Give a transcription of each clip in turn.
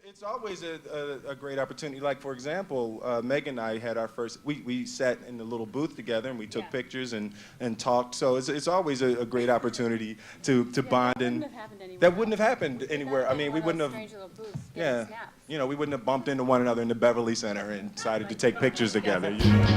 It's always a great opportunity. Like, for example, Megan and I had our first, we sat in the little booth together and we took pictures and talked. So it's always a great opportunity to bond. That wouldn't have happened anywhere. I mean, we wouldn't have, you know, we wouldn't have bumped into one another in the Beverly Center and decided to take pictures together. You know?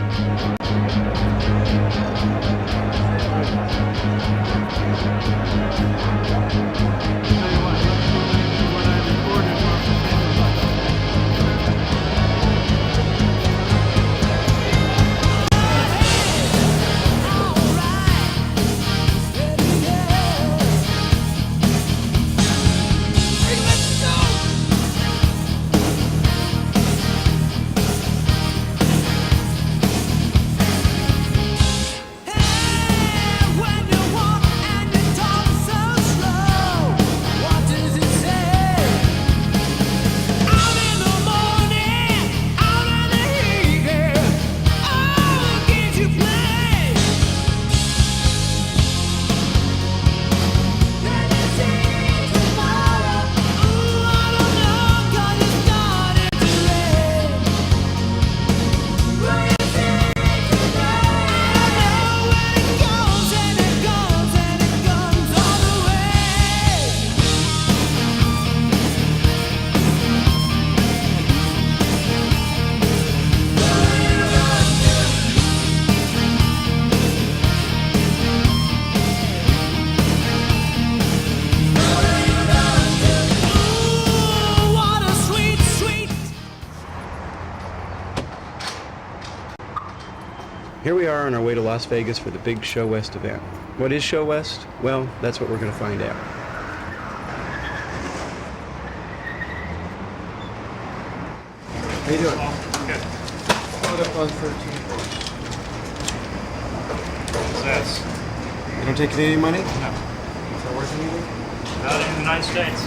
Here we are on our way to Las Vegas for the big ShoWest event. What is ShoWest? Well, that's what we're going to find out. How you doing? Good. Load up on 13. What's this? You don't take Canadian money? No. Is that worth anything? Not in the United States.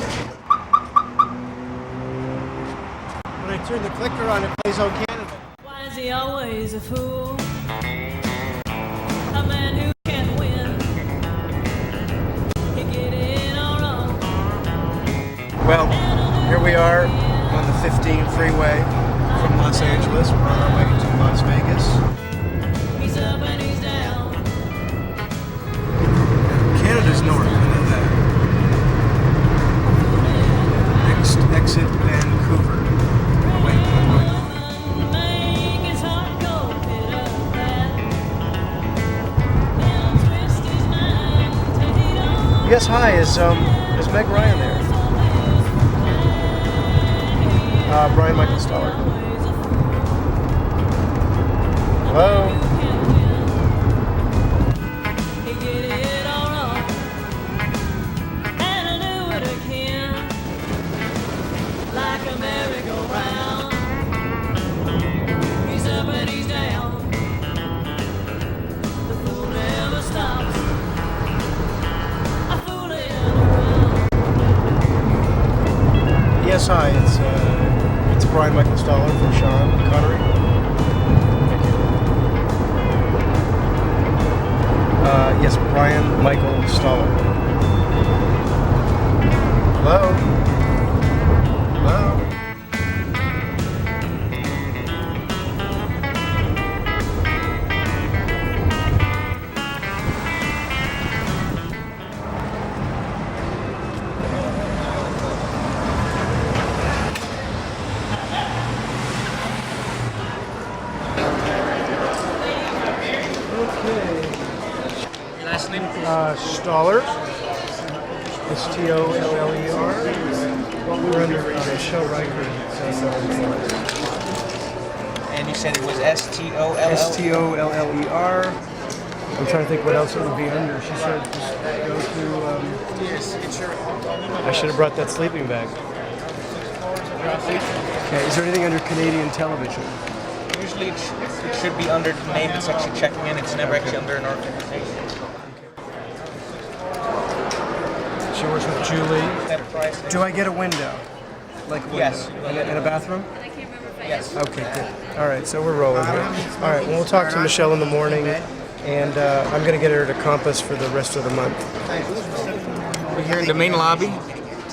When I turn the clicker on, it plays "Oh Canada." Why is he always a fool? A man who can't win. He get it all wrong. Well, here we are on the 15 freeway from Los Angeles. We're on our way to Las Vegas. He's up and he's down. Canada's north, I know that. Next exit, Vancouver. Oh, wait, Make his heart go pit-a-pat. Then twist his mind till he don't. yes, hi, is Meg Ryan there? Bryan Michael Stoller. Hello? He get it all wrong. And I do it again. Like a merry-go-round. He's up and he's down. The fool never stops. A fooling around. Yes, hi, it's Bryan Michael Stoller from Sean Connery. Yes, Bryan Michael Stoller. Hello? Hello? Last name? Stoller. S-T-O-L-L-E-R. We're under show record. And you said it was S-T-O-L-L? S-T-O-L-L-E-R. I'm trying to think what else it would be under. She said just go to, Yes, it's your... I should have brought that sleeping bag. Okay, is there anything under Canadian television? Usually it should be under the name it's actually checking in. It's never actually under an organization. She works with Julie. That price. Do I get a window? Like a window? Yes. In a bathroom? Yes. Okay, good. All right, so we're rolling here. All right, well, we'll talk to Michelle in the morning, and I'm going to get her to Compass for the rest of the month. We're here in the main lobby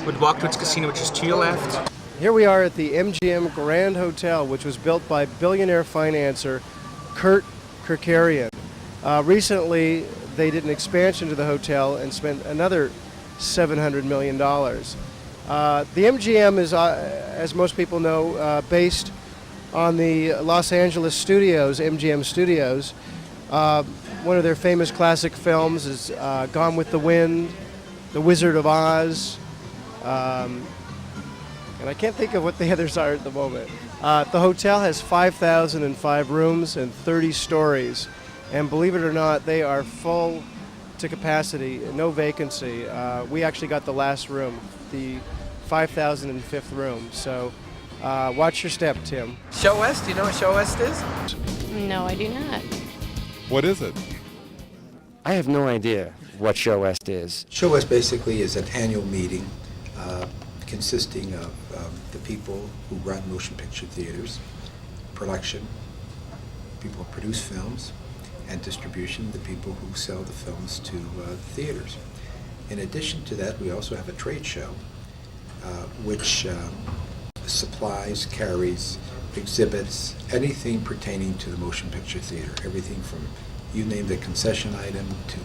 with Walk Towards Casino, which is to your left. Here we are at the MGM Grand Hotel, which was built by billionaire financier Kurt Kerkarian. Recently, they did an expansion to the hotel and spent another $700 million. The MGM is, as most people know, based on the Los Angeles studios, MGM Studios. One of their famous classic films is Gone with the Wind, The Wizard of Oz, and I can't think of what the others are at the moment. The hotel has 5,005 rooms and 30 stories, and believe it or not, they are full to capacity, no vacancy. We actually got the last room, the 5,005th room, so watch your step, Tim. ShoWest, do you know what ShoWest is? No, I do not. What is it? I have no idea what ShoWest is. ShoWest basically is an annual meeting consisting of the people who run motion picture theaters, production, people who produce films, and distribution, the people who sell the films to theaters. In addition to that, we also have a trade show which supplies, carries, exhibits, anything pertaining to the motion picture theater, everything from, you name the concession item, to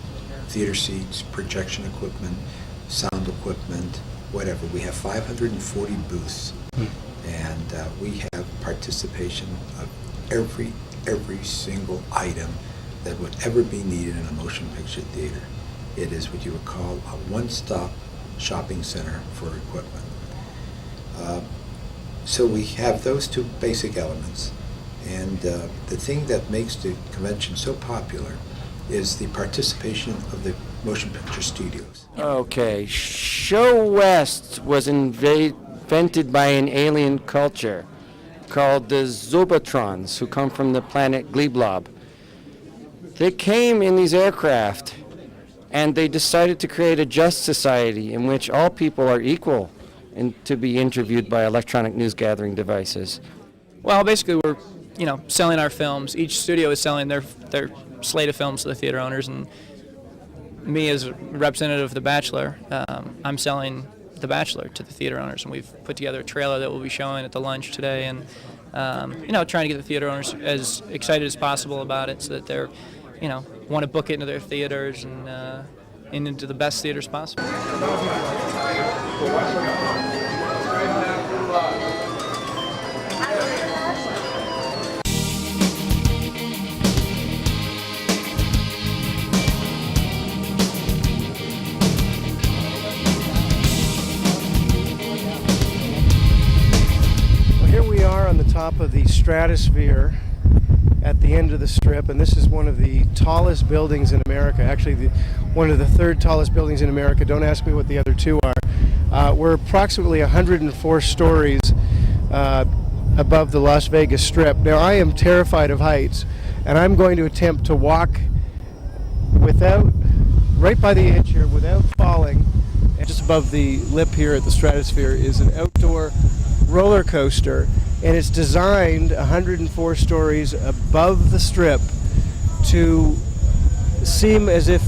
theater seats, projection equipment, sound equipment, whatever. We have 540 booths, and we have participation of every single item that would ever be needed in a motion picture theater. It is what you would call a one-stop shopping center for equipment. So we have those two basic elements, and the thing that makes the convention so popular is the participation of the motion picture studios. Okay, ShoWest was invented by an alien culture called the Zobatrons, who come from the planet Gleblob. They came in these aircraft, and they decided to create a just society in which all people are equal and to be interviewed by electronic news gathering devices. Well, basically we're, selling our films. Each studio is selling their slate of films to the theater owners, and me as a representative of The Bachelor, I'm selling The Bachelor to the theater owners, and we've put together a trailer that we'll be showing at the lunch today, and trying to get the theater owners as excited as possible about it so that they're, want to book it into their theaters and into the best theaters possible. On the top of the Stratosphere at the end of the Strip, and this is one of the tallest buildings in America, actually one of the third tallest buildings in America. Don't ask me what the other two are. We're approximately 104 stories above the Las Vegas Strip. Now, I am terrified of heights, and I'm going to attempt to walk right by the edge here without falling. And just above the lip here at the Stratosphere is an outdoor roller coaster, and it's designed 104 stories above the Strip to seem as if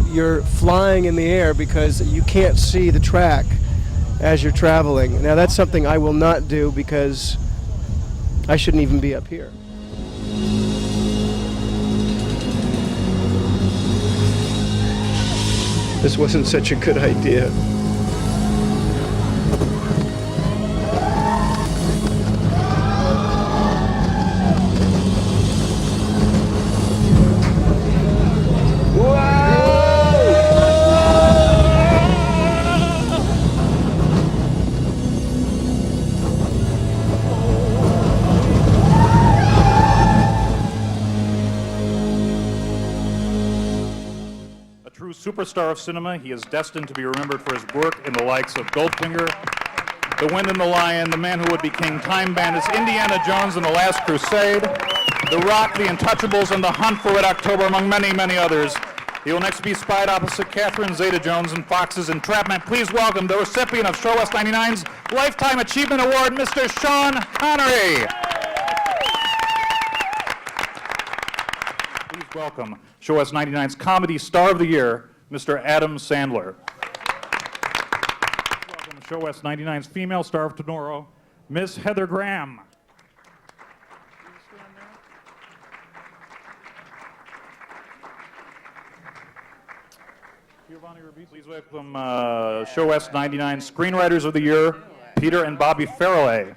you're flying in the air because you can't see the track as you're traveling. Now, that's something I will not do because I shouldn't even be up here. This wasn't such a good idea. Superstar of cinema, he is destined to be remembered for his work in the likes of Goldfinger, The Wind and the Lion, The Man Who Would Be King, Time Bandits, Indiana Jones and the Last Crusade, The Rock, The Untouchables, and The Hunt for Red October, among many, many others. He will next be spied opposite Catherine Zeta-Jones in Fox's Entrapment. Please welcome the recipient of ShoWest 99's Lifetime Achievement Award, Mr. Sean Connery. Please welcome ShoWest 99's Comedy Star of the Year, Mr. Adam Sandler. Welcome to ShoWest 99's Female Star of Tomorrow, Miss Heather Graham. Please welcome ShoWest 99 Screenwriters of the Year, Peter and Bobby Farrelly.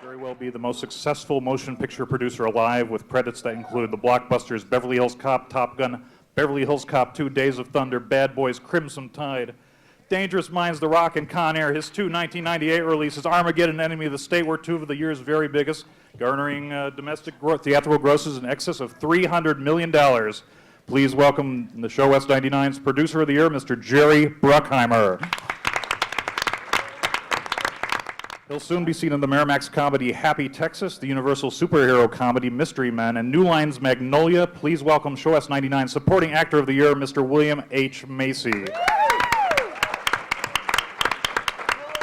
Very well be the most successful motion picture producer alive, with credits that include the blockbusters Beverly Hills Cop, Top Gun, Beverly Hills Cop 2, Days of Thunder, Bad Boys, Crimson Tide, Dangerous Minds, The Rock, and Con Air. His two 1998 releases, Armageddon, Enemy of the State, were two of the year's very biggest, garnering domestic theatrical grosses in excess of $300 million. Please welcome the ShoWest 99's Producer of the Year, Mr. Jerry Bruckheimer. He'll soon be seen in the Miramax comedy Happy Texas, the Universal superhero comedy Mystery Men, and New Line's Magnolia. Please welcome ShoWest 99 Supporting Actor of the Year, Mr. William H. Macy.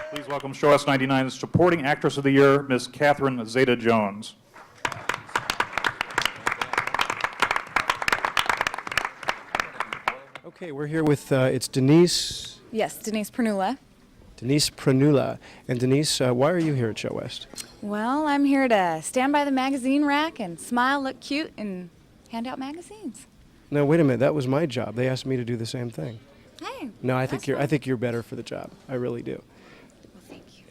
Please welcome ShoWest 99's Supporting Actress of the Year, Ms. Catherine Zeta-Jones. Okay, we're here with, it's Denise. Yes, Denise Pernula. Denise Pernula. And Denise, why are you here at ShoWest? Well, I'm here to stand by the magazine rack and smile, look cute, and hand out magazines. No, wait a minute. That was my job. They asked me to do the same thing. Hey. No, I think you're better for the job. I really do. Well, thank you.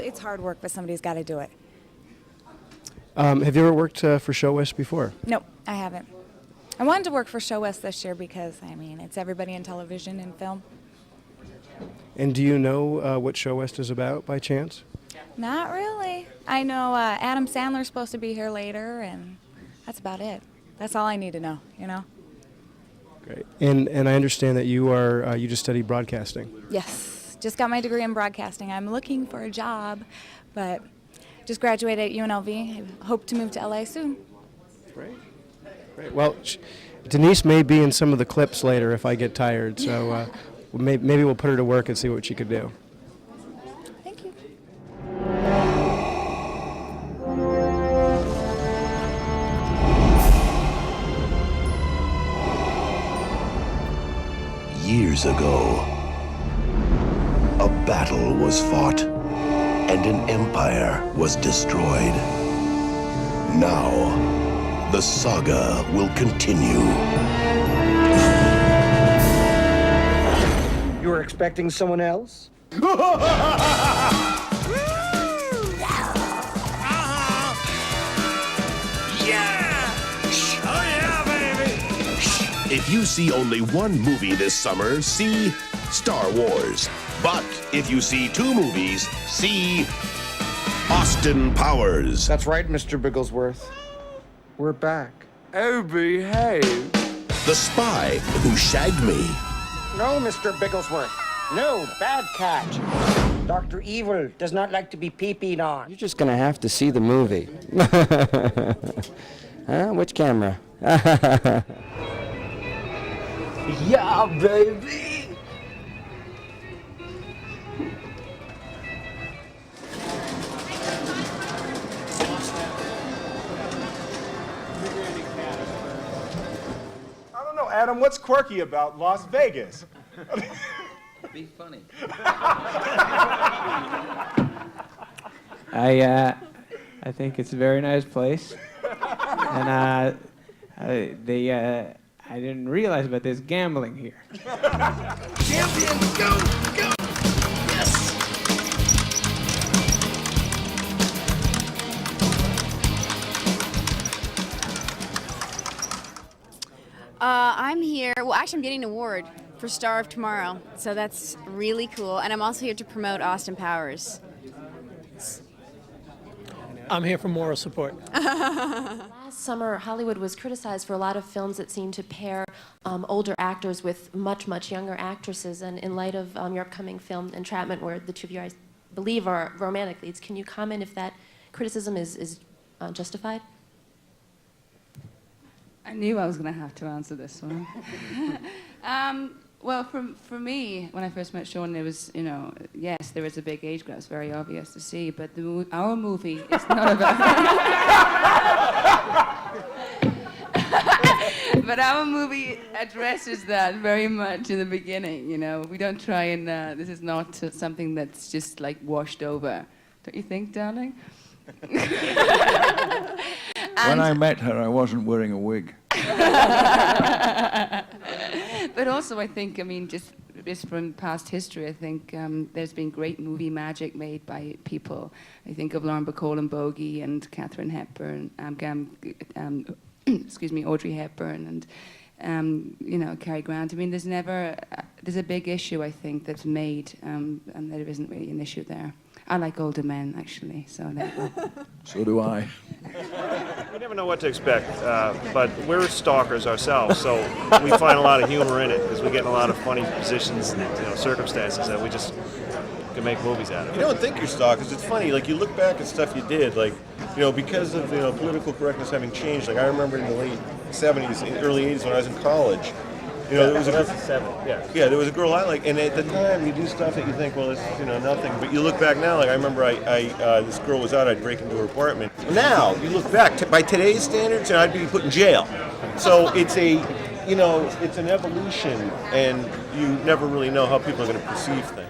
It's hard work, but somebody's got to do it. Have you ever worked for ShoWest before? Nope, I haven't. I wanted to work for ShoWest this year because, I mean, it's everybody in television and film. And do you know what ShoWest is about by chance? Not really. I know Adam Sandler's supposed to be here later, and that's about it. That's all I need to know, you know? Great. And I understand that you just studied broadcasting. Yes, just got my degree in broadcasting. I'm looking for a job, but just graduated at UNLV. I hope to move to LA soon. Great. Great. Well, Denise may be in some of the clips later if I get tired, so maybe we'll put her to work and see what she could do. Thank you. Years ago, a battle was fought and an empire was destroyed. Now, the saga will continue. You were expecting someone else? If you see only one movie this summer, see Star Wars. But if you see two movies, see Austin Powers. That's right, Mr. Bigglesworth. We're back. Oh, behave. The Spy Who Shagged Me. No, Mr. Bigglesworth. No, bad catch. Dr. Evil does not like to be pee-peed on. You're just gonna have to see the movie. Huh? Which camera? Yeah, baby! I don't know, Adam, what's quirky about Las Vegas? Be funny. I think it's a very nice place, and I didn't realize about this gambling here. Champion, go, go! Yes! I'm here, well actually I'm getting an award for Star of Tomorrow, so that's really cool. And I'm also here to promote Austin Powers. I'm here for moral support. Last summer, Hollywood was criticized for a lot of films that seemed to pair older actors with much, much younger actresses. And in light of your upcoming film, Entrapment, where the two of you, I believe, are romantic leads, can you comment if that criticism is justified? I knew I was going to have to answer this one. Well, for me, when I first met Sean, there was, you know, yes, there is a big age gap. It's very obvious to see, but our movie is not about... But our movie addresses that very much in the beginning, you know. We don't try and, this is not something that's just like washed over. Don't you think, darling? When I met her, I wasn't wearing a wig. But also, I think, I mean, just from past history, I think there's been great movie magic made by people. I think of Lauren Bacall and Bogey and Katharine Hepburn, excuse me, Audrey Hepburn, and you know, Cary Grant. I mean, there's a big issue, I think, that's made, and there isn't really an issue there. I like older men, actually, so there you go. So do I. We never know what to expect, but we're stalkers ourselves, so we find a lot of humor in it because we get in a lot of funny positions and circumstances that we just can make movies out of. You don't think you're stalkers. It's funny. Like you look back at stuff you did, like because of political correctness having changed. Like I remember in the late '70s, early '80s when I was in college. There was a girl, there was a girl I liked, and at the time you do stuff that you think, well, it's nothing. But you look back now, like I remember, this girl was out, I'd break into her apartment. Now you look back, by today's standards, I'd be put in jail. So it's it's an evolution, and you never really know how people are going to perceive things.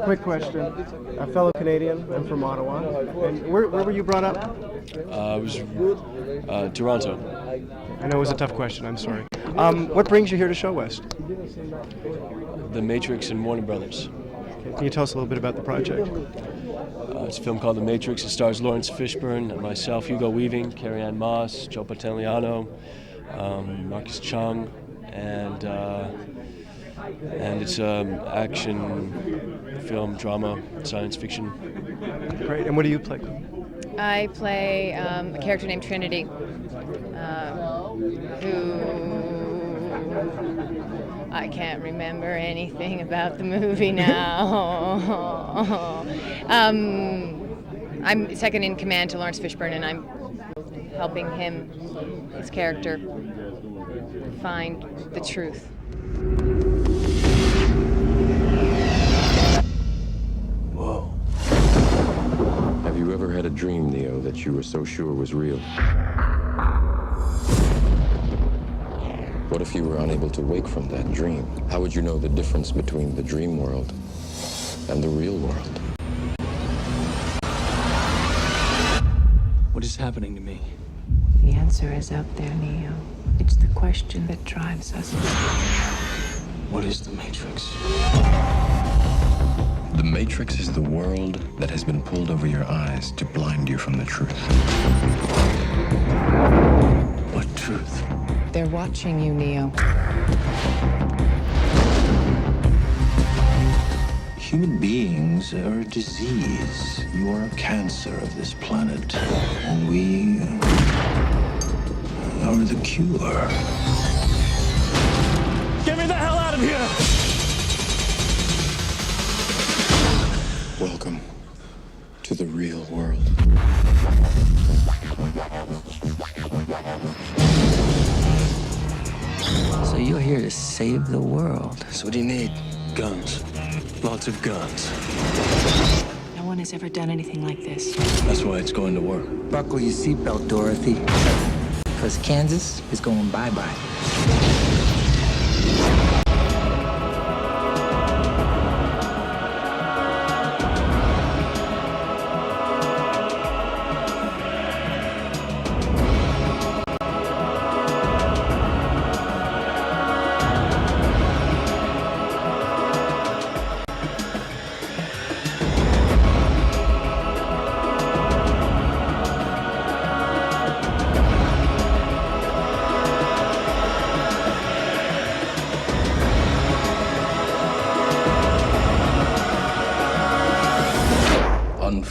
Quick question. A fellow Canadian, I'm from Ottawa. And where were you brought up? I was Toronto. I know it was a tough question, I'm sorry. What brings you here to ShoWest? The Matrix and Warner Brothers. Okay. Can you tell us a little bit about the project? It's a film called The Matrix. It stars Lawrence Fishburne, myself, Hugo Weaving, Carrie-Anne Moss, Joe Pantoliano, Marcus Chung, and it's action, film, drama, science fiction. Great. And what do you play? I play a character named Trinity, who I can't remember anything about the movie now. I'm second in command to Lawrence Fishburne, and I'm helping him, his character, find the truth. Whoa. Have you ever had a dream, Neo, that you were so sure was real? What if you were unable to wake from that dream? How would you know the difference between the dream world and the real world? What is happening to me? The answer is out there, Neo. It's the question that drives us. What is the Matrix? The Matrix is the world that has been pulled over your eyes to blind you from the truth. What truth? They're watching you, Neo. Human beings are a disease. You are a cancer of this planet. And we are the cure. Get me the hell out of here! Welcome to the real world. So you're here to save the world. So what do you need? Guns. Lots of guns. No one has ever done anything like this. That's why it's going to work. Buckle your seatbelt, Dorothy. Because Kansas is going bye-bye.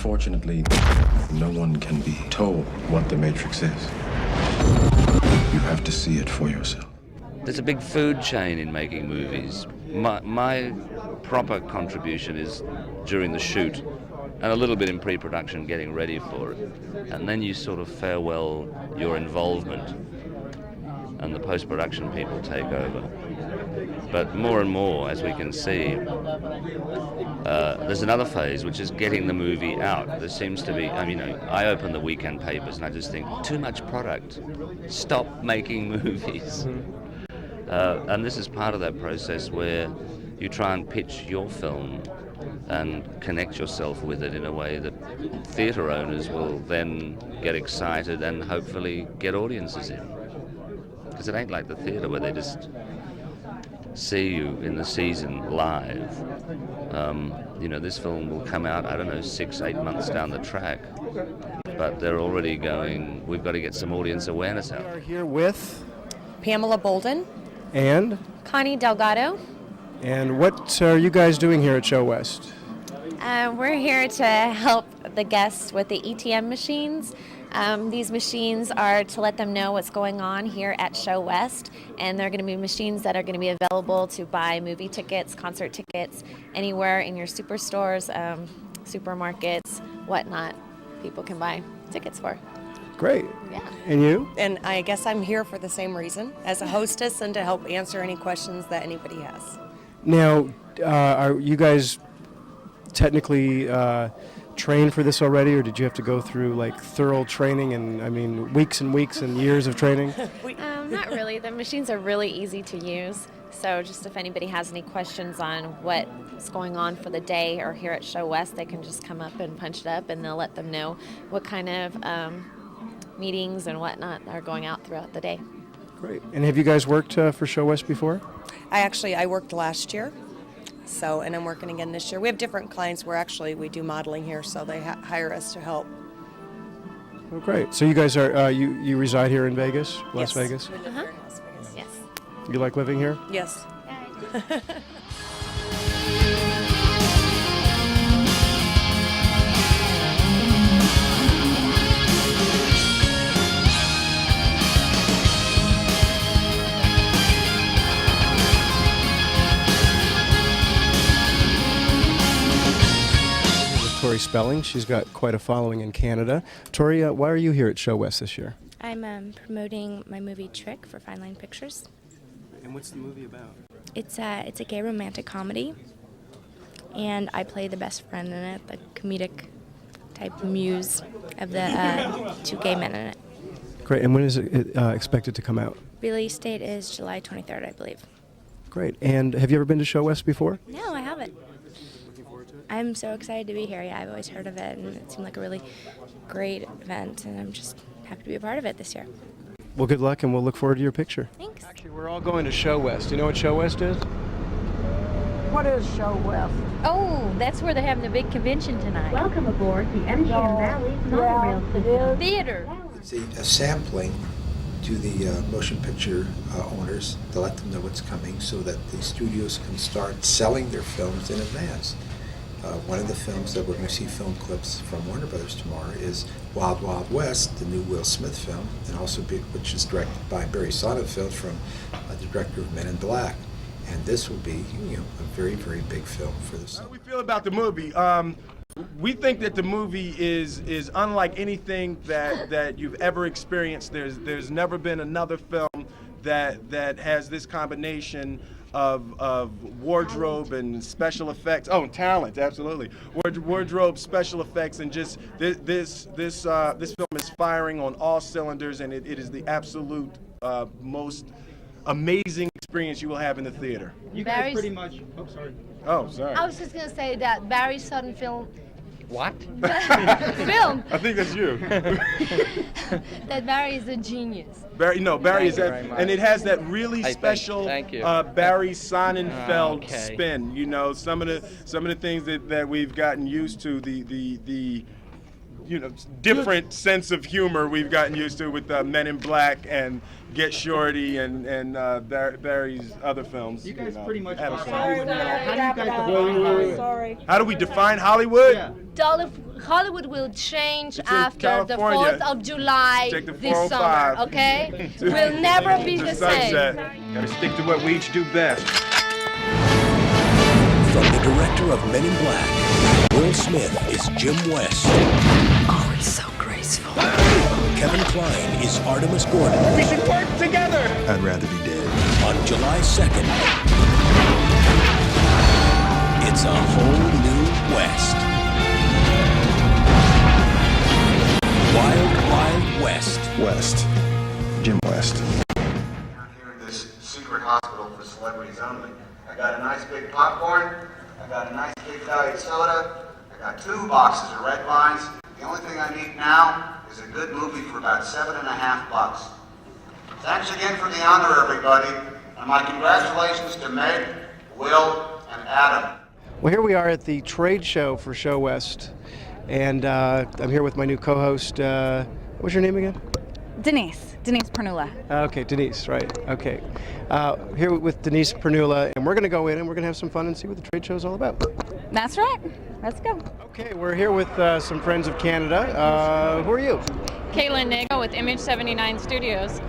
Unfortunately, no one can be told what the Matrix is. You have to see it for yourself. There's a big food chain in making movies. My proper contribution is during the shoot and a little bit in pre-production, getting ready for it. And then you sort of farewell your involvement and the post-production people take over. But more and more, as we can see, there's another phase, which is getting the movie out. There seems to be, I open the weekend papers and I just think, too much product. Stop making movies. And this is part of that process where you try and pitch your film and connect yourself with it in a way that theatre owners will then get excited and hopefully get audiences in. Because it ain't like the theatre where they just see you in the season live. This film will come out, 6-8 months down the track. But they're already going, we've got to get some audience awareness out. We are here with Pamela Bolden. And? Connie Delgado. And what are you guys doing here at ShoWest? We're here to help the guests with the ETM machines. These machines are to let them know what's going on here at ShoWest, and they're going to be machines that are going to be available to buy movie tickets, concert tickets, anywhere in your superstores, supermarkets, whatnot. People can buy tickets for. Great. Yeah. And you? And I guess I'm here for the same reason, as a hostess and to help answer any questions that anybody has. Now, are you guys technically trained for this already, or did you have to go through like thorough training and weeks and weeks and years of training? Not really. The machines are really easy to use. So just if anybody has any questions on what's going on for the day or here at ShoWest, they can just come up and punch it up, and they'll let them know what kind of meetings and whatnot are going out throughout the day. Great. And have you guys worked for ShoWest before? I worked last year, and I'm working again this year. We have different clients where we do modeling here, so they hire us to help. Oh, great. So you guys are, you reside here in Vegas, Las Vegas? Uh-huh. Yes. You like living here? Yes. Tori Spelling. She's got quite a following in Canada. Tori, why are you here at ShoWest this year? I'm promoting my movie Trick for Fine Line Pictures. And what's the movie about? It's a gay romantic comedy, and I play the best friend in it, the comedic type muse of the two gay men in it. Great. And when is it expected to come out? Release date is July 23rd, I believe. Great. And have you ever been to ShoWest before? No, I haven't. I'm so excited to be here. Yeah, I've always heard of it, and it seemed like a really great event, and I'm just happy to be a part of it this year. Well, good luck, and we'll look forward to your picture. Thanks. Actually, we're all going to ShoWest. Do you know what ShoWest is? What is ShoWest? Oh, that's where they're having the big convention tonight. Welcome aboard the MGM Valley monorail system. Theater. It's a sampling to the motion picture owners to let them know what's coming so that the studios can start selling their films in advance. One of the films that we're going to see film clips from Warner Brothers tomorrow is Wild Wild West, the new Will Smith film, and also which is directed by Barry Sonnenfeld from the director of Men in Black. And this will be, a very, very big film for the summer. How do we feel about the movie? We think that the movie is unlike anything that you've ever experienced. There's never been another film that has this combination of wardrobe and special effects. Oh, talent, absolutely. Wardrobe, special effects, and just this film is firing on all cylinders, and it is the absolute most amazing experience you will have in the theater. You guys pretty much. Oh, sorry. Oh, sorry. I was just going to say that Barry Sonnenfeld What? film. I think that's you. That Barry is a genius. Barry is that, and it has that really special Barry Sonnenfeld spin. Some of the things that we've gotten used to, the different sense of humor we've gotten used to with Men in Black and Get Shorty and Barry's other films. You guys pretty much Adam are Sandler. Hollywood now. How do you guys define Hollywood? How do we define Hollywood? Yeah. Hollywood will change It's in after the California. 4th of July Take the this summer, 405. okay? We'll never be the same. Gotta stick to what we each do best. From the director of Men in Black, Will Smith is Jim West. Oh, he's so graceful. Kevin Kline is Artemis Gordon. We should work together. I'd rather be dead. On July 2nd, it's a whole new West. Wild, Wild West. West. Jim West. Down here in this secret hospital for celebrities only. I got a nice big popcorn. I got a nice big diet soda. I got 2 boxes of Red Vines. The only thing I need now is a good movie for about $7.50. Thanks again for the honor, everybody. And my congratulations to Meg, Will, and Adam. Well, here we are at the trade show for ShoWest, and I'm here with my new co-host. What's your name again? Denise Pernula. Okay, Denise, right. Okay. Here with Denise Pernula, and we're going to go in and we're going to have some fun and see what the trade show is all about. That's right. Let's go. Okay, we're here with some friends of Canada. Who are you? Caitlin Nagle with Image 79 Studios.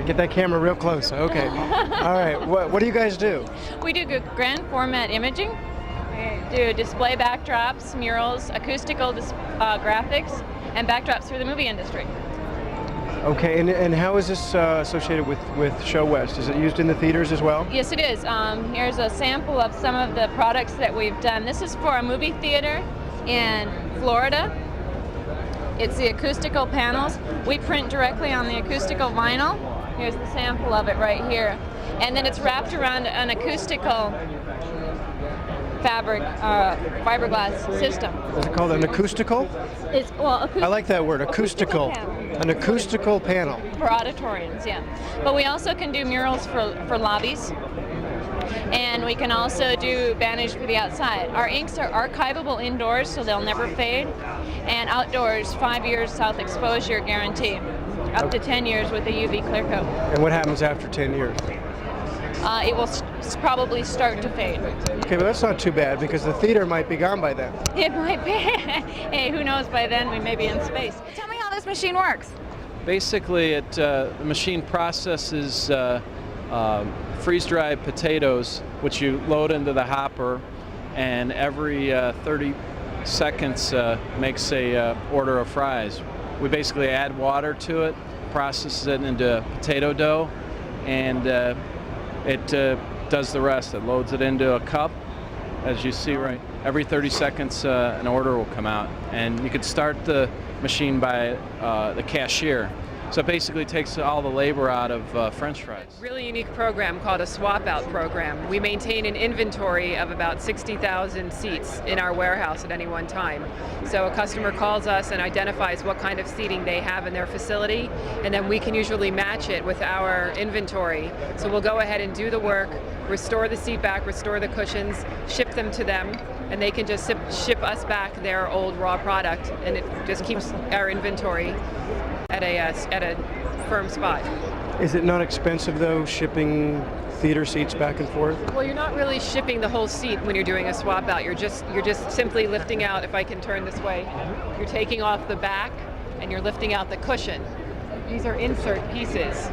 Get that camera real close. Okay. All right. What do you guys do? We do grand format imaging. We do display backdrops, murals, acoustical graphics, and backdrops for the movie industry. Okay, and how is this associated with ShoWest? Is it used in the theaters as well? Yes, it is. Here's a sample of some of the products that we've done. This is for a movie theater in Florida. It's the acoustical panels. We print directly on the acoustical vinyl. Here's the sample of it right here. And then it's wrapped around an acoustical fabric, fiberglass system. Is it called an acoustical? It's, well, I like that word, acoustical. An acoustical panel. For auditoriums, yeah. But we also can do murals for lobbies. And we can also do banners for the outside. Our inks are archivable indoors, so they'll never fade. And outdoors, 5 years south exposure guarantee. Up to 10 years with a UV clear coat. And what happens after 10 years? It will probably start to fade. Okay, but that's not too bad because the theater might be gone by then. It might be. Hey, who knows, by then we may be in space. Tell me how this machine works. Basically, the machine processes freeze-dried potatoes, which you load into the hopper, and every 30 seconds makes a order of fries. We basically add water to it, processes it into potato dough, and it does the rest. It loads it into a cup, as you see right. Every 30 seconds, an order will come out, and you could start the machine by the cashier. So it basically takes all the labor out of French fries. Really unique program called a swap out program. We maintain an inventory of about 60,000 seats in our warehouse at any one time. So a customer calls us and identifies what kind of seating they have in their facility, and then we can usually match it with our inventory. So we'll go ahead and do the work, restore the seat back, restore the cushions, ship them to them, and they can just ship us back their old raw product, and it just keeps our inventory at a firm spot. Is it not expensive though, shipping theater seats back and forth? Well, you're not really shipping the whole seat when you're doing a swap out. You're just simply lifting out. If I can turn this way, you're taking off the back and you're lifting out the cushion. These are insert pieces,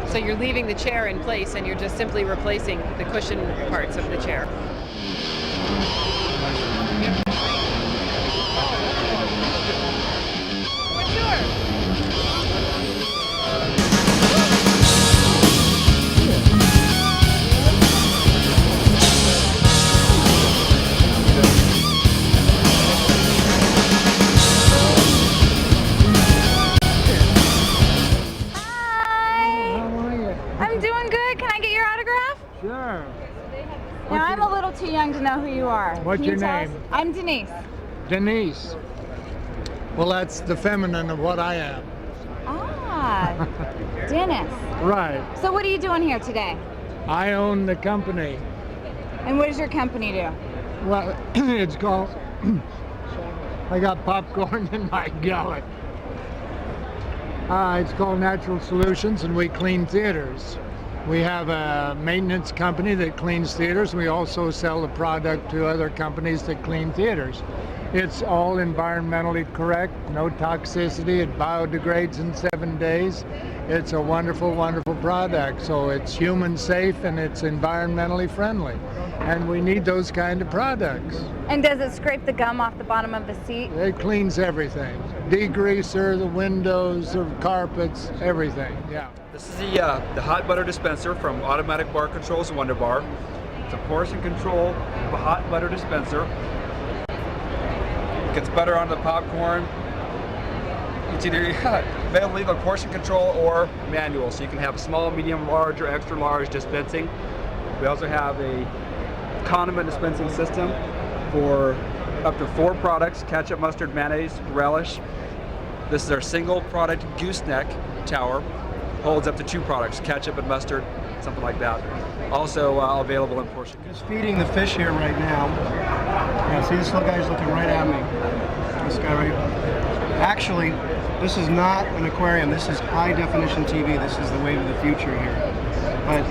so you're leaving the chair in place and you're just simply replacing the cushion parts of the chair. Sure. Now, I'm a little too young to know who you are. What's Can you your tell name? us? I'm Denise. Denise. Well, that's the feminine of what I am. Ah, Dennis. Right. So what are you doing here today? I own the company. And what does your company do? Well, it's called... I got popcorn in my gullet. It's called Natural Solutions, and we clean theaters. We have a maintenance company that cleans theaters. We also sell the product to other companies that clean theaters. It's all environmentally correct, no toxicity, it biodegrades in 7 days. It's a wonderful, wonderful product. So it's human safe and it's environmentally friendly. And we need those kind of products. And does it scrape the gum off the bottom of the seat? It cleans everything. Degreaser, the windows, the carpets, everything, yeah. This is the hot butter dispenser from Automatic Bar Controls Wonder Bar. It's a portion control of a hot butter dispenser. It gets butter onto the popcorn. It's either available either portion control or manual, so you can have small, medium, large, or extra large dispensing. We also have a condiment dispensing system for up to 4 products: ketchup, mustard, mayonnaise, relish. This is our single product gooseneck tower. Holds up to 2 products: ketchup and mustard, something like that. Also available in portion. Just feeding the fish here right now. Yeah, see, this little guy's looking right at me. This guy right here. Actually, this is not an aquarium. This is high definition TV. This is the wave of the future here. But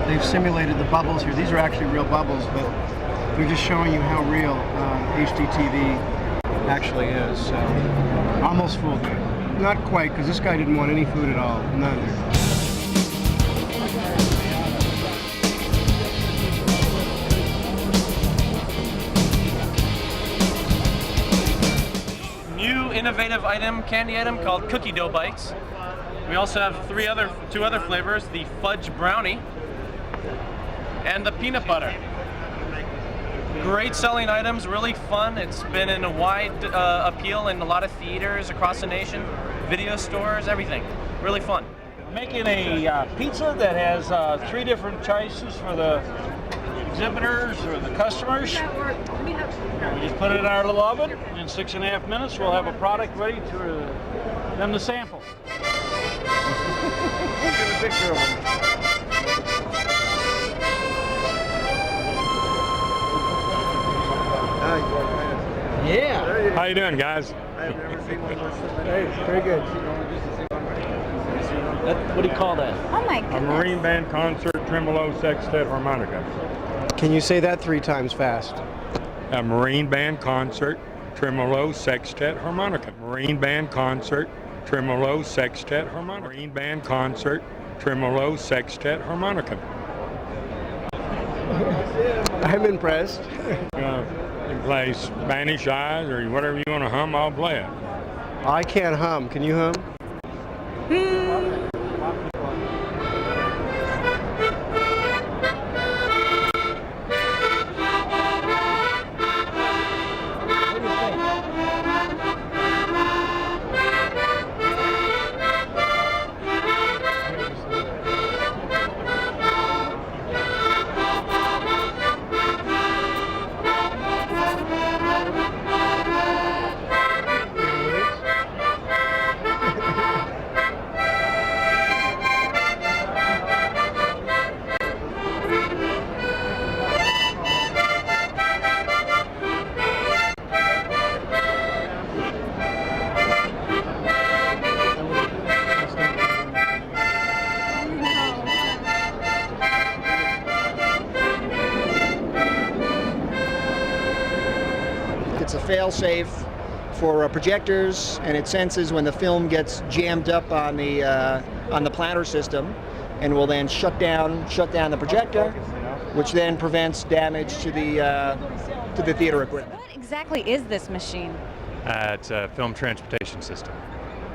they've simulated the bubbles here. These are actually real bubbles, but they're just showing you how real HDTV actually is. So, almost fooled me. Not quite, because this guy didn't want any food at all. None. New innovative candy item called cookie dough bites. We also have two other flavors: the fudge brownie and the peanut butter. Great selling items, really fun. It's been in a wide appeal in a lot of theaters across the nation, video stores, everything. Really fun. Making a pizza that has 3 different choices for the exhibitors or the customers. We just put it in our little oven. In 6.5 minutes, we'll have a product ready to them to sample. Get a picture of them. Yeah. How you doing, guys? I've never seen one like Hey, very good. What do you call that? Oh my goodness. A Marine Band Concert Tremolo Sextet Harmonica. Can you say that 3 times fast? A Marine Band Concert Tremolo Sextet Harmonica. Marine Band Concert Tremolo Sextet Harmonica. Marine Band Concert Tremolo Sextet Harmonica. I'm impressed. You play Spanish Eyes or whatever you want to hum, I'll play it. I can't hum. Can you hum? It's a fail-safe for projectors, and it senses when the film gets jammed up on the planter system, and will then shut down the projector, which then prevents damage to the theater equipment. What exactly is this machine? It's a film transportation system.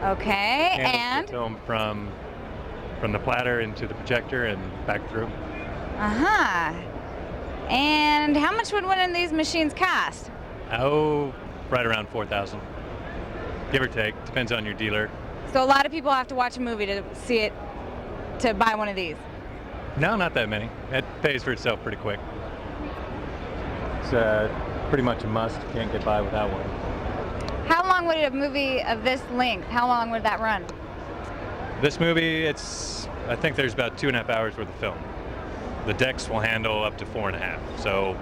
Okay, Handles and? the film from the platter into the projector and back through. Uh-huh. And how much would one of these machines cost? Oh, right around 4,000, give or take. Depends on your dealer. So a lot of people have to watch a movie to see it, to buy one of these. No, not that many. It pays for itself pretty quick. It's pretty much a must. Can't get by without one. How long would a movie of this length, how long would that run? This movie, I think there's about 2.5 hours worth of film. The decks will handle up to 4.5. So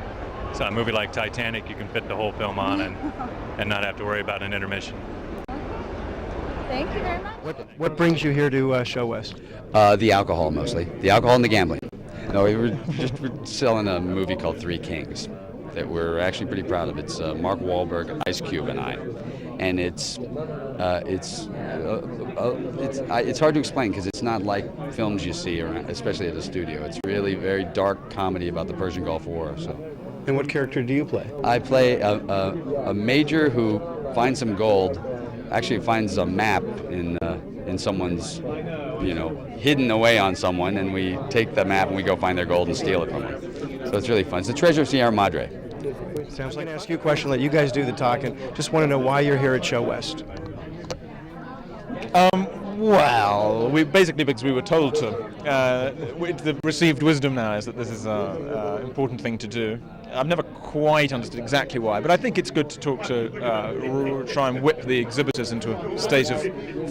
a movie like Titanic, you can fit the whole film on and not have to worry about an intermission. Thank you very much. What brings you here to ShoWest? The alcohol mostly. The alcohol and the gambling. No, we're selling a movie called 3 Kings. that we're actually pretty proud of. It's Mark Wahlberg, Ice Cube, and I. And it's hard to explain because it's not like films you see, around, especially at the studio. It's really very dark comedy about the Persian Gulf War. So. And what character do you play? I play a major who finds some gold, actually finds a map in someone's, hidden away on someone, and we take the map and we go find their gold and steal it from them. So it's really fun. It's the treasure of Sierra Madre. Sounds like I ask you a question, let you guys do the talking. Just want to know why you're here at ShoWest. Well, because we were told to. The received wisdom now is that this is an important thing to do. I've never quite understood exactly why, but I think it's good to talk to, try and whip the exhibitors into a state of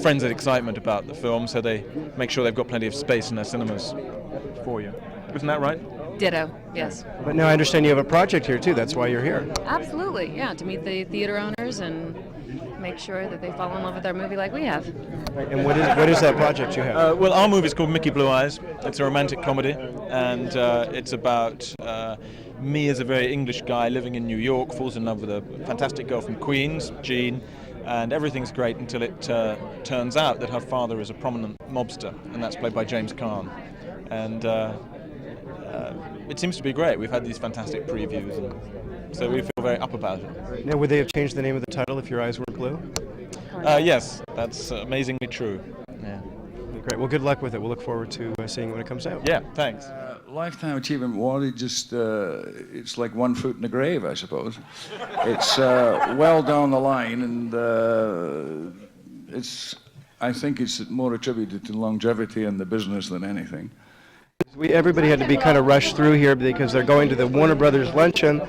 frenzied excitement about the film, so they make sure they've got plenty of space in their cinemas for you. Isn't that right? Ditto, yes. But now I understand you have a project here too, that's why you're here. Absolutely, yeah, to meet the theater owners and make sure that they fall in love with our movie like we have. And what is that project you have? Well, our movie is called Mickey Blue Eyes. It's a romantic comedy, and it's about me as a very English guy living in New York, falls in love with a fantastic girl from Queens, Jean, and everything's great until it turns out that her father is a prominent mobster, and that's played by James Caan. And it seems to be great. We've had these fantastic previews, and so we feel very up about it. Now, would they have changed the name of the title if your eyes were blue? Yes, that's amazingly true. Yeah. Great. Well, good luck with it. We'll look forward to seeing when it comes out. Yeah, thanks. Lifetime Achievement Award, it's like 1 foot in the grave, I suppose. It's well down the line, and I think it's more attributed to longevity in the business than anything. Everybody had to be kind of rushed through here because they're going to the Warner Brothers luncheon.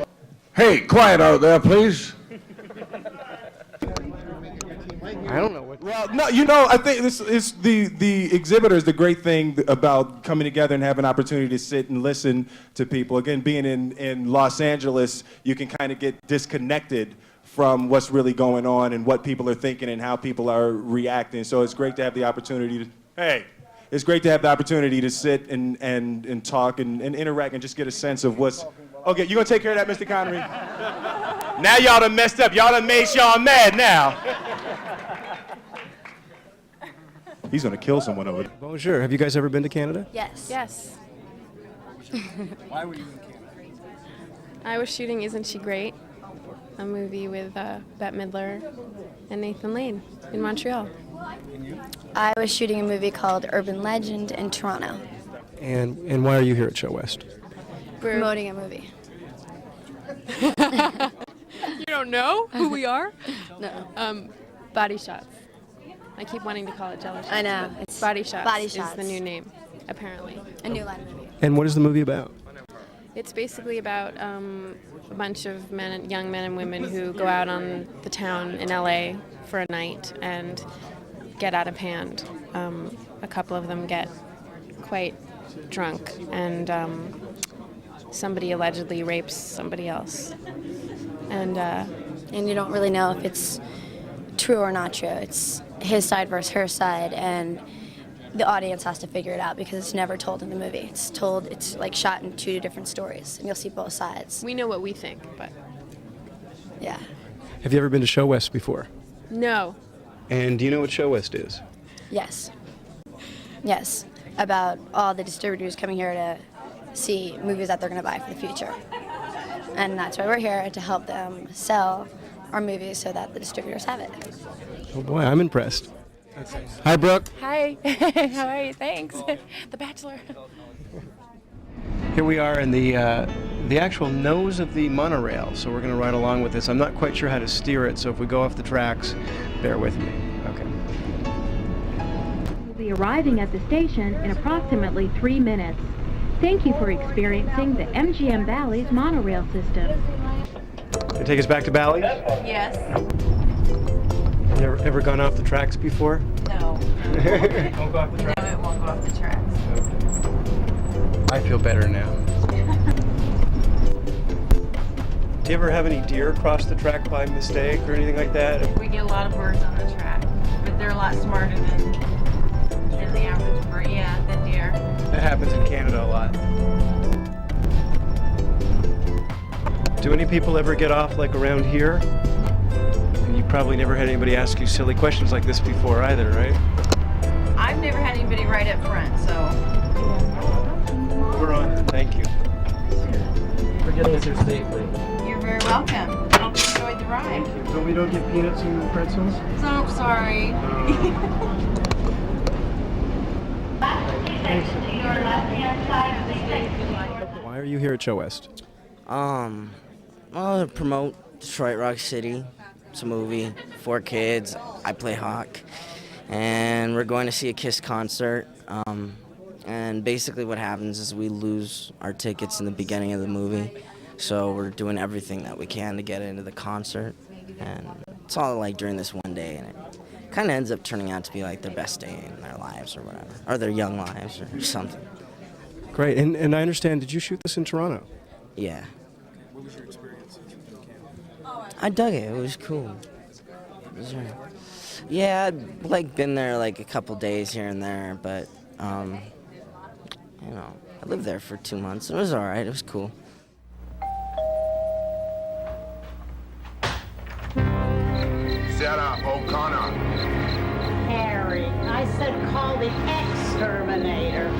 Hey, quiet out there, please. I don't know what. Well, no, I think this is the exhibitors. The great thing about coming together and having an opportunity to sit and listen to people. Again, being in Los Angeles, you can kind of get disconnected from what's really going on and what people are thinking and how people are reacting. So it's great to have the opportunity to. It's great to have the opportunity to sit and talk and interact and just get a sense of what's. Okay, you gonna take care of that, Mr. Connery? Now y'all done messed up. Y'all done made Sean mad now. He's gonna kill someone over there. Bonjour. Have you guys ever been to Canada? Yes. Yes. Why were you in Canada? I was shooting Isn't She Great? A movie with Bette Midler and Nathan Lane in Montreal. I was shooting a movie called Urban Legend in Toronto. And why are you here at ShoWest? We're promoting a movie. You don't know who we are? No. Body Shots. I keep wanting to call it Jello Shots. I know. It's Body Shots. Body Shots. Is the new name, apparently. A new line movie. And what is the movie about? It's basically about a bunch of young men and women who go out on the town in LA for a night and get out of hand. A couple of them get quite drunk, and somebody allegedly rapes somebody else. And you don't really know if it's true or not true. It's his side versus her side, and the audience has to figure it out because it's never told in the movie. It's like shot in 2 different stories, and you'll see both sides. We know what we think, but yeah. Have you ever been to ShoWest before? No. And do you know what ShoWest is? Yes. Yes. About all the distributors coming here to see movies that they're going to buy for the future. And that's why we're here, to help them sell our movies so that the distributors have it. Oh boy, I'm impressed. Hi, Brooke. Hi. How are you? Thanks. The Bachelor. Here we are in the actual nose of the monorail, so we're going to ride along with this. I'm not quite sure how to steer it, so if we go off the tracks, bear with me. Okay. We'll be arriving at the station in approximately 3 minutes. Thank you for experiencing the MGM Bally's monorail system. Can you take us back to Bally's? Yes. Ever gone off the tracks before? No. It won't go off the tracks? No, it won't go off the tracks. I feel better now. Do you ever have any deer cross the track by mistake or anything like that? We get a lot of birds on the track, but they're a lot smarter than the average bird. Yeah, than deer. That happens in Canada a lot. Do many people ever get off like around here? And you probably never had anybody ask you silly questions like this before either, right? I've never had anybody right up front, so. We're on. Thank you. For getting us here safely. You're very welcome. Hope you enjoyed the ride. So we don't get peanuts and pretzels? So sorry. Why are you here at ShoWest? Well, to promote Detroit Rock City. It's a movie for kids. I play Hawk. And we're going to see a Kiss concert. And basically what happens is we lose our tickets in the beginning of the movie. So we're doing everything that we can to get into the concert. And it's all like during this one day. And it kind of ends up turning out to be like their best day in their lives or whatever. Or their young lives or something. Great. And I understand, did you shoot this in Toronto? Yeah. What was your experience? I dug it. It was cool. Yeah, I'd like been there like a couple days here and there, but you know, I lived there for 2 months. It was all right. It was cool. Sarah O'Connor. Harry, I said call the exterminator.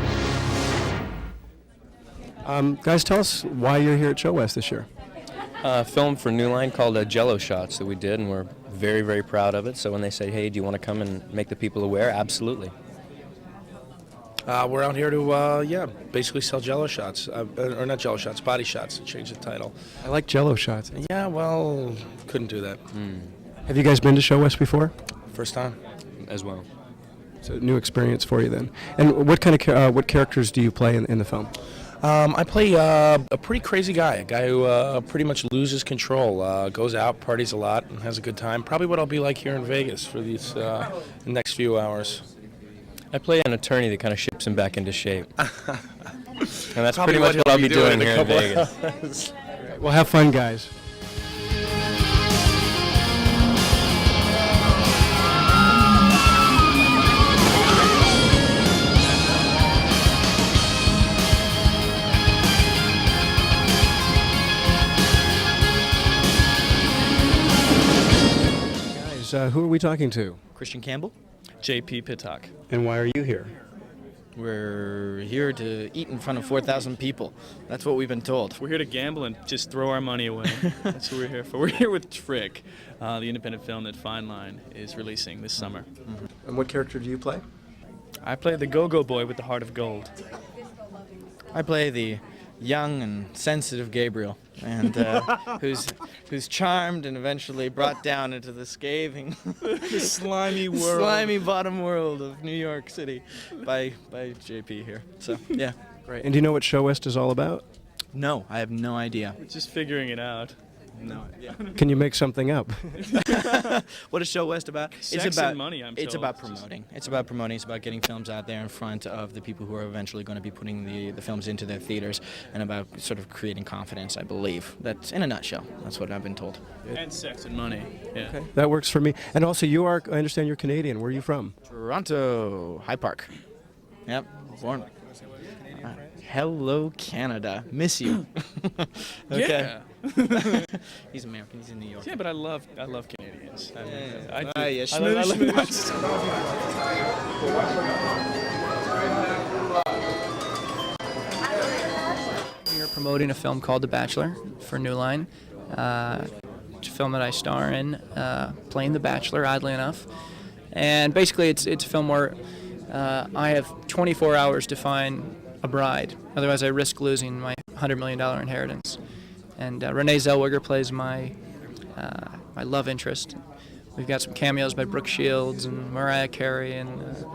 Guys, tell us why you're here at ShoWest this year. Film for New Line called Jello Shots that we did, and we're very, very proud of it. So when they say, hey, do you want to come and make the people aware? Absolutely. We're out here to, basically sell Jello Shots. Or not Jello Shots, Body Shots, to change the title. I like Jello Shots. Yeah, well, couldn't do that. Have you guys been to ShoWest before? First time. As well. It's a new experience for you then. And what kind of what characters do you play in the film? I play a pretty crazy guy, a guy who pretty much loses control, goes out, parties a lot, and has a good time. Probably what I'll be like here in Vegas for these next few hours. I play an attorney that kind of ships him back into shape. And that's Probably pretty much what I'll be doing in a here in couple Vegas. hours. Well, have fun, guys. Who are we talking to? Christian Campbell. JP Pittock. And why are you here? We're here to eat in front of 4,000 people. That's what we've been told. We're here to gamble and just throw our money away. That's what we're here for. We're here with Trick, the independent film that Fine Line is releasing this summer. And what character do you play? I play the go-go boy with the heart of gold. I play the young and sensitive Gabriel, and who's charmed and eventually brought down into the scathing, the slimy world, slimy bottom world of New York City, by JP here. So yeah, great. And do you know what ShoWest is all about? No, I have no idea. We're just figuring it out. No idea. Can you make something up? What is ShoWest about? Sex and money, I'm It's told. about promoting. It's about promoting. It's about getting films out there in front of the people who are eventually going to be putting the films into their theaters, and about sort of creating confidence, I believe. That's in a nutshell. That's what I've been told. And sex and money. Yeah. Okay. That works for me. And also, I understand you're Canadian. Where are you from? Toronto, High Park. Yep, born. Hello, Canada. Miss you. Okay. Yeah. He's American. He's in New York. Yeah, but I love Canadians. Yeah. I do. Yeah, I We're promoting a film called The Bachelor for New Line. It's a film that I star in, playing The Bachelor, oddly enough. And basically, it's a film where I have 24 hours to find a bride. Otherwise, I risk losing my $100 million inheritance. And Renee Zellweger plays my love interest. We've got some cameos by Brooke Shields and Mariah Carey, and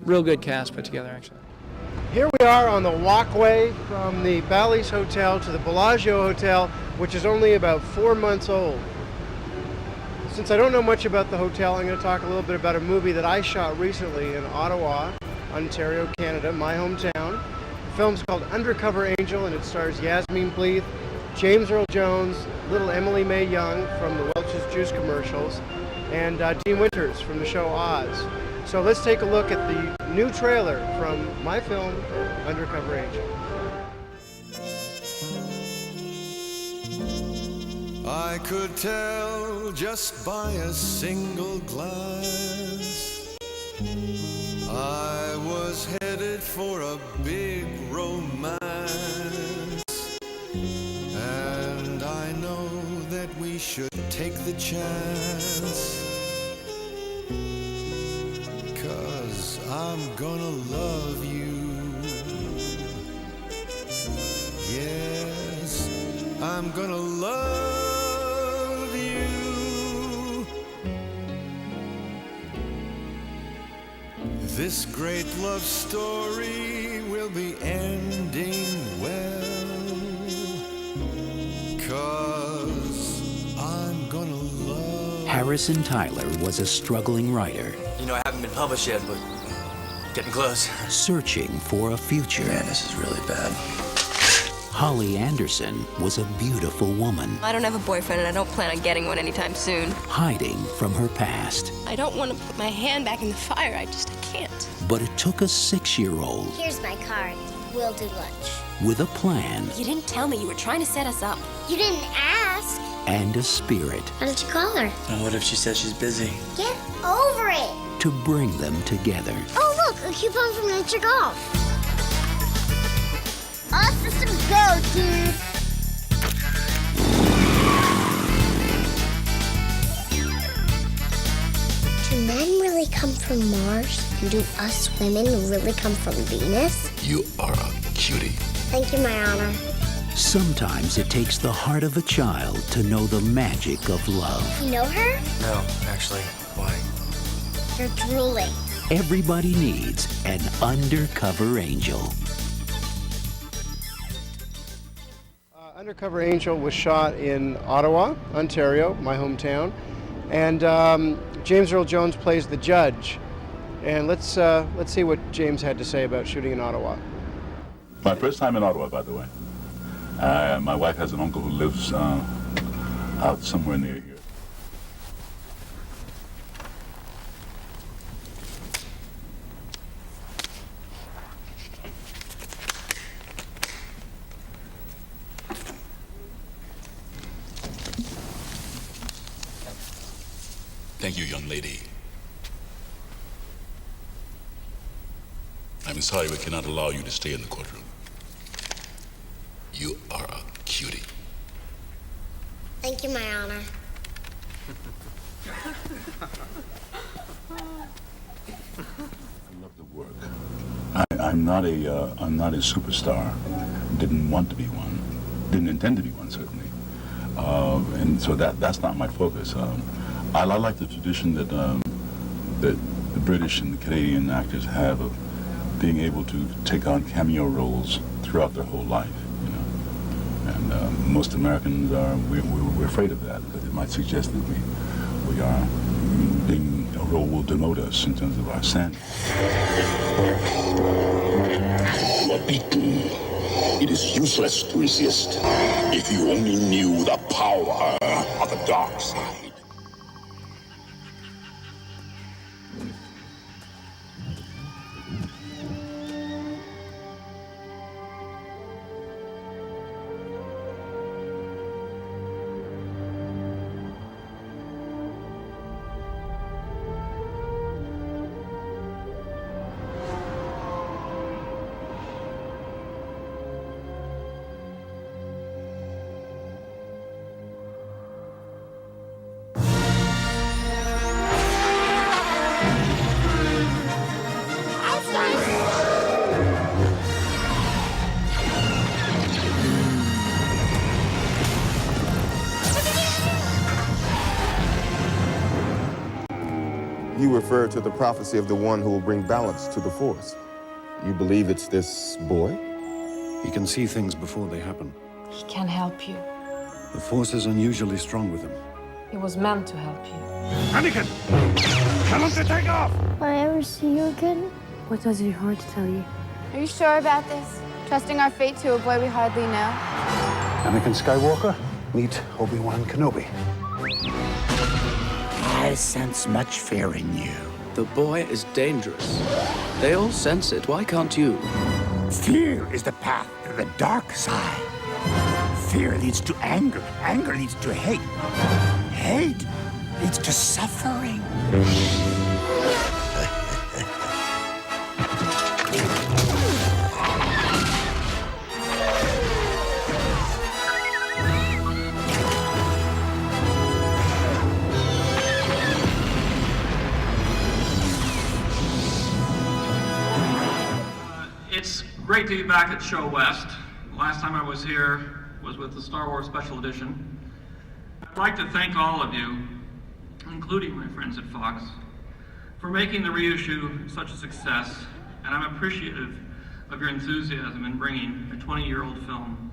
real good cast put together, actually. Here we are on the walkway from the Bally's Hotel to the Bellagio Hotel, which is only about 4 months old. Since I don't know much about the hotel, I'm going to talk a little bit about a movie that I shot recently in Ottawa, Ontario, Canada, my hometown. The film's called Undercover Angel, and it stars Yasmin Bleeth, James Earl Jones, little Emily Mae Young from the Welch's Juice commercials, and Dean Winters from the show Oz. So let's take a look at the new trailer from my film, Undercover Angel. I could tell just by a single glance I was headed for a big romance. And I know that we should take the chance, 'cause I'm gonna love you. Yes, I'm gonna love you. This great love story will be ending well, 'cause I'm gonna love. Harrison Tyler was a struggling writer. You know, I haven't been published yet, but getting close. Searching for a future. Man, this is really bad. Holly Anderson was a beautiful woman. I don't have a boyfriend and I don't plan on getting one anytime soon. Hiding from her past. I don't want to put my hand back in the fire. I can't. But it took a 6-year-old Here's my card. We'll do lunch. with a plan You didn't tell me you were trying to set us up. You didn't ask. and a spirit Why don't you call her? And what if she says she's busy? Get over it. to bring them together. Oh, look, a coupon from Nature Golf. All systems go, dude. Do men really come from Mars? And do us women really come from Venus? You are a cutie. Thank you, my honor. Sometimes it takes the heart of a child to know the magic of love. You know her? No, actually. Why? You're drooling. Everybody needs an undercover angel. Undercover Angel was shot in Ottawa, Ontario, my hometown, and James Earl Jones plays the judge. And let's see what James had to say about shooting in Ottawa. My first time in Ottawa, by the way. My wife has an uncle who lives out somewhere near here. Thank you, young lady. I'm sorry we cannot allow you to stay in the courtroom. You are a cutie. Thank you, my honor. I love the work. I'm not a superstar. Didn't want to be one. Didn't intend to be one, certainly. And so that's not my focus. I like the tradition that the British and the Canadian actors have of being able to take on cameo roles throughout their whole life, you know. And most Americans we're afraid of that because it might suggest that we are being a role will demote us in terms of our sanity. You are beaten. It is useless to resist. If you only knew the power of the dark side. You refer to the prophecy of the one who will bring balance to the force. You believe it's this boy? He can see things before they happen. He can help you. The force is unusually strong with him. He was meant to help you. Anakin! Tell him to take off! Will I ever see you again? What does your heart tell you? Are you sure about this? Trusting our fate to a boy we hardly know? Anakin Skywalker, meet Obi-Wan Kenobi. I sense much fear in you. The boy is dangerous. They all sense it. Why can't you? Fear is the path to the dark side. Fear leads to anger. Anger leads to hate. Hate leads to suffering. It's great to be back at ShoWest. Last time I was here was with the Star Wars Special Edition. I'd like to thank all of you, including my friends at Fox, for making the reissue such a success, and I'm appreciative of your enthusiasm in bringing a 20-year-old film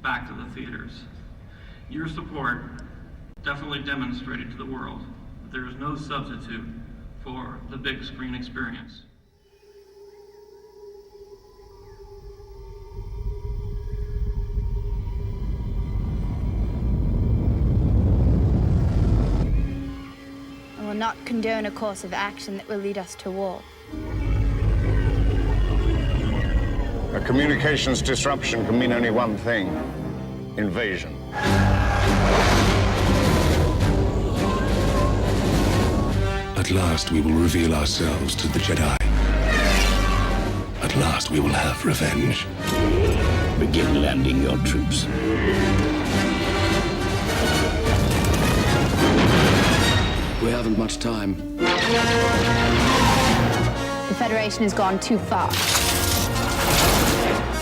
back to the theaters. Your support definitely demonstrated to the world that there is no substitute for the big screen experience. I will not condone a course of action that will lead us to war. A communications disruption can mean only one thing: invasion. At last we will reveal ourselves to the Jedi. At last we will have revenge. Begin landing your troops. We haven't much time. The Federation has gone too far.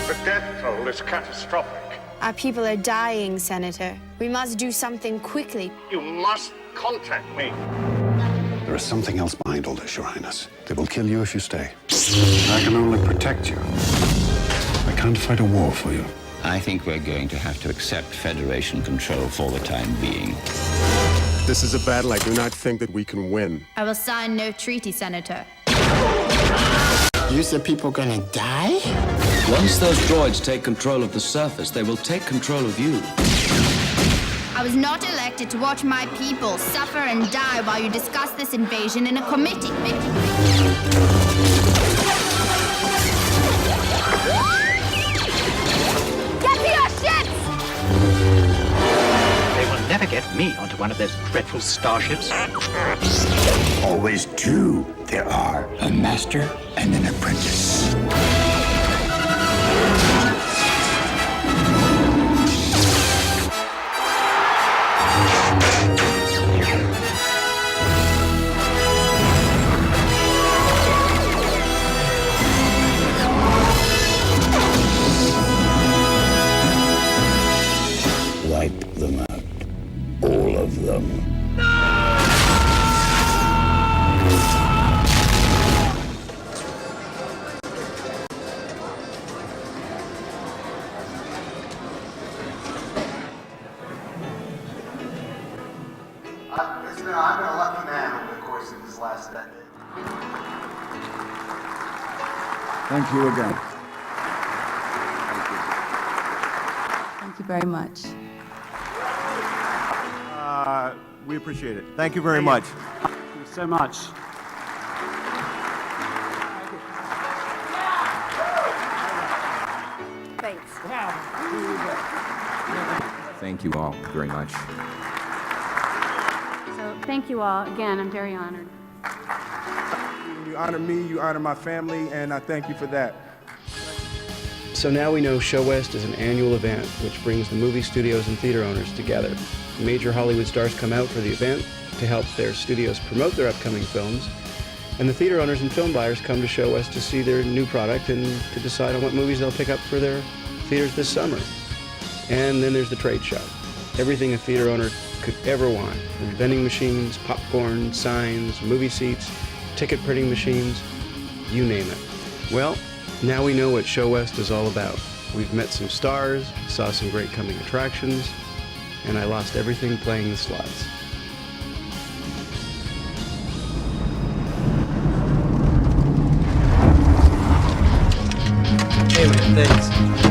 The death toll is catastrophic. Our people are dying, Senator. We must do something quickly. You must contact me. There is something else behind all this, Your Highness. They will kill you if you stay. I can only protect you. I can't fight a war for you. I think we're going to have to accept Federation control for the time being. This is a battle I do not think that we can win. I will sign no treaty, Senator. You said people gonna die? Once those droids take control of the surface, they will take control of you. I was not elected to watch my people suffer and die while you discuss this invasion in a committee. Get to your ships! They will never get me onto one of those dreadful starships. Always two there are: a master and an apprentice. Wipe them out. All of them. I've been a lucky man over the course of this last decade. Thank you again. Thank you very much. We appreciate it. Thank you very much. Thank you so much. Thanks. Thank you all very much. So thank you all. Again, I'm very honored. You honor me, you honor my family, and I thank you for that. So now we know ShoWest is an annual event which brings the movie studios and theater owners together. Major Hollywood stars come out for the event to help their studios promote their upcoming films, and the theater owners and film buyers come to ShoWest to see their new product and to decide on what movies they'll pick up for their theaters this summer. And then there's the trade show. Everything a theater owner could ever want, from vending machines, popcorn, signs, movie seats, ticket printing machines, you name it. Well, now we know what ShoWest is all about. We've met some stars, saw some great coming attractions, and I lost everything playing the slots. Hey man, thanks.